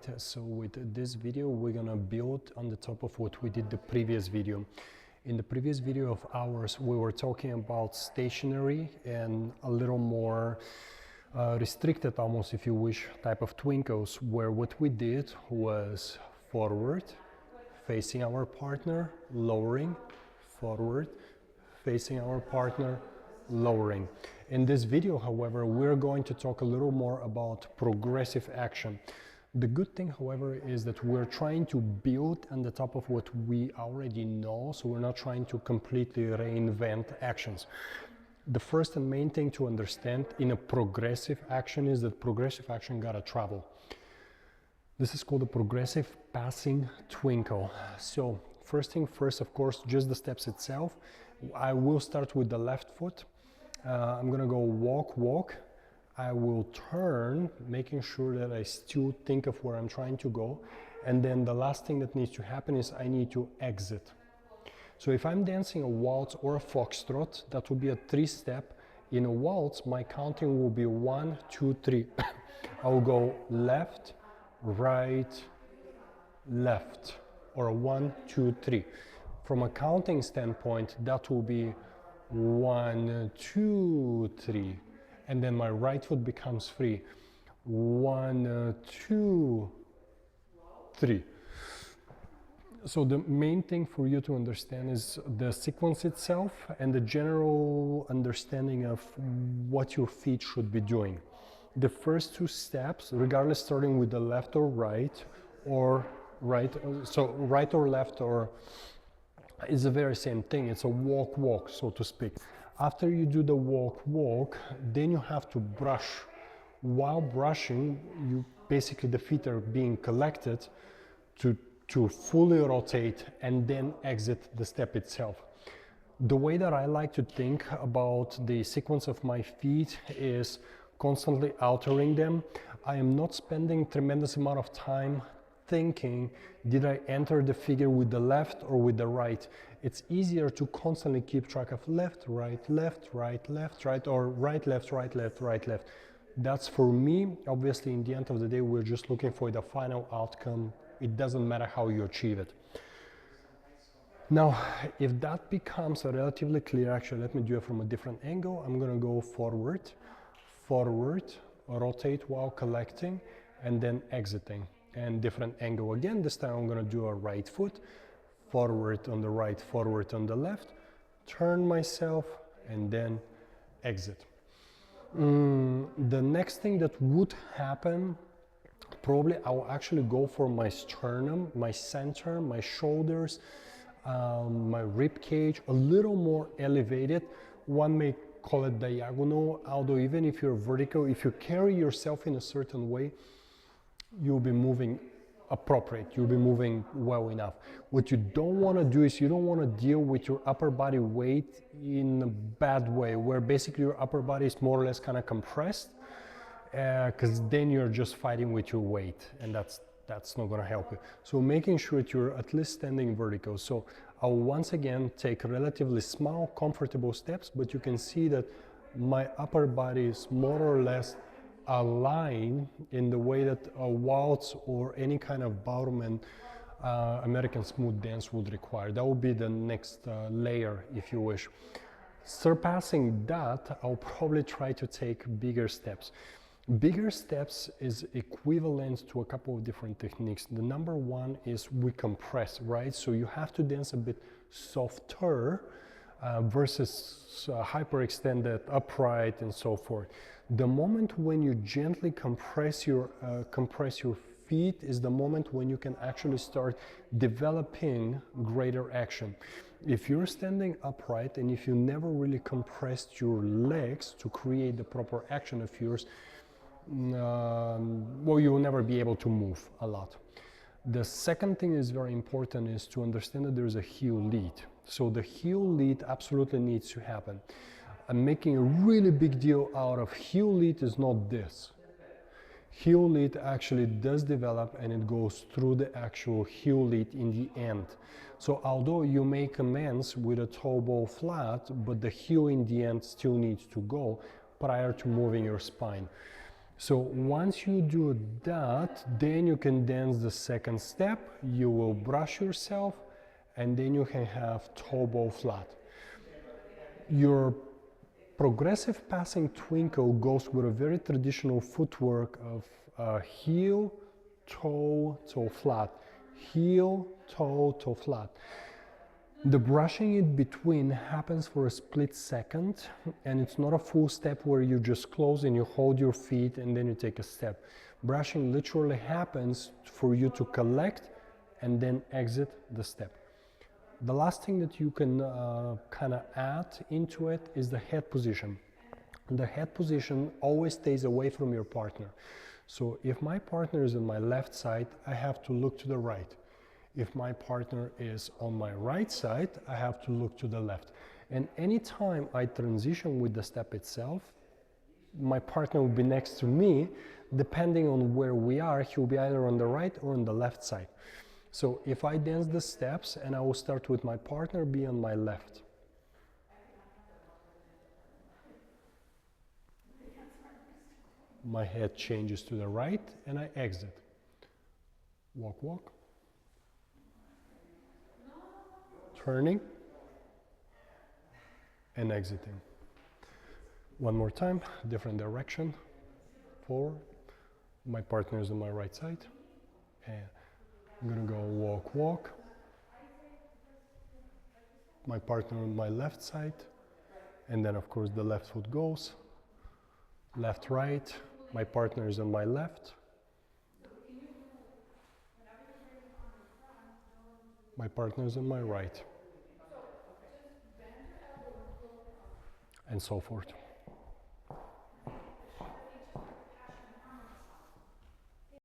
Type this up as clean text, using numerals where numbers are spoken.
Alright, so with this video we're gonna build on the top of what we did the previous video. In the previous video of ours we were talking about stationary and a little more restricted, almost if you wish, type of twinkles, where what we did was forward, facing our partner, lowering, forward, facing our partner, lowering. In this video, however, we're going to talk a little more about progressive action. The good thing, however, is that we're trying to build on the top of what we already know, so we're not trying to completely reinvent actions. The first and main thing to understand in a progressive action is that progressive action gotta travel. This is called a progressive passing twinkle. So first thing first, of course, just the steps itself. I will start with the left foot. I'm gonna go walk, walk. I will turn, making sure that I still think of where I'm trying to go. And then the last thing that needs to happen is I need to exit. So if I'm dancing a waltz or a foxtrot, that will be a 3-step. In a waltz, my counting will be 1, 2, 3. I'll go left, right, left, or 1, 2, 3. From a counting standpoint, that will be 1, 2, 3. And then my right foot becomes free. 1, 2, 3. So the main thing for you to understand is the sequence itself and the general understanding of what your feet should be doing. The first 2 steps, regardless starting with the left or right, so right or left, or is the very same thing. It's a walk, walk, so to speak. After you do the walk, walk, then you have to brush. While brushing, basically the feet are being collected to fully rotate and then exit the step itself. The way that I like to think about the sequence of my feet is constantly altering them. I am not spending tremendous amount of time thinking, did I enter the figure with the left or with the right? It's easier to constantly keep track of left, right, left, right, left, right, or right, left, right, left, right, left. That's for me. Obviously, in the end of the day, we're just looking for the final outcome. It doesn't matter how you achieve it. Now, if that becomes a relatively clear action, let me do it from a different angle. I'm gonna go forward, forward, rotate while collecting, and then exiting. And different angle again. This time I'm gonna do a right foot, forward on the right, forward on the left, turn myself, and then exit. The next thing that would happen, probably I'll actually go for my sternum, my center, my shoulders, my rib cage, a little more elevated. One may call it diagonal, although even if you're vertical, if you carry yourself in a certain way, you'll be moving appropriate, you'll be moving well enough. What you don't want to do is you don't want to deal with your upper body weight in a bad way, where basically your upper body is more or less kind of compressed, because then you're just fighting with your weight, and that's not going to help you. So making sure that you're at least standing vertical. So I'll once again take relatively small, comfortable steps, but you can see that my upper body is more or less aligned in the way that a waltz or any kind of ballroom and American smooth dance would require. That would be the next layer, if you wish. Surpassing that, I'll probably try to take bigger steps. Bigger steps is equivalent to a couple of different techniques. The number one is we compress, right? So you have to dance a bit softer versus hyperextended, upright, and so forth. The moment when you gently compress your feet is the moment when you can actually start developing greater action. If you're standing upright and if you never really compressed your legs to create the proper action of yours, well, you will never be able to move a lot. The second thing is very important is to understand that there's a heel lead. So the heel lead absolutely needs to happen. I'm making a really big deal out of heel lead is not this. Heel lead actually does develop and it goes through the actual heel lead in the end. So although you may commence with a toe ball flat, but the heel in the end still needs to go prior to moving your spine. So once you do that, then you can dance the second step. You will brush yourself, and then you can have toe bow flat. Your progressive passing twinkle goes with a very traditional footwork of heel, toe, toe flat, heel, toe, toe flat. The brushing in between happens for a split second, and it's not a full step where you just close and you hold your feet and then you take a step. Brushing literally happens for you to collect and then exit the step. The last thing that you can kind of add into it is the head position. The head position always stays away from your partner. So if my partner is on my left side, I have to look to the right. If my partner is on my right side, I have to look to the left. And anytime I transition with the step itself, my partner will be next to me. Depending on where we are, he'll be either on the right or on the left side. So if I dance the steps, and I will start with my partner be on my left. My head changes to the right and I exit. Walk, walk. Turning and exiting. One more time, different direction. Forward. My partner is on my right side. And I'm gonna go walk, walk. My partner on my left side. And then of course the left foot goes. Left, right. My partner is on my left. My partner is on my right. And so forth.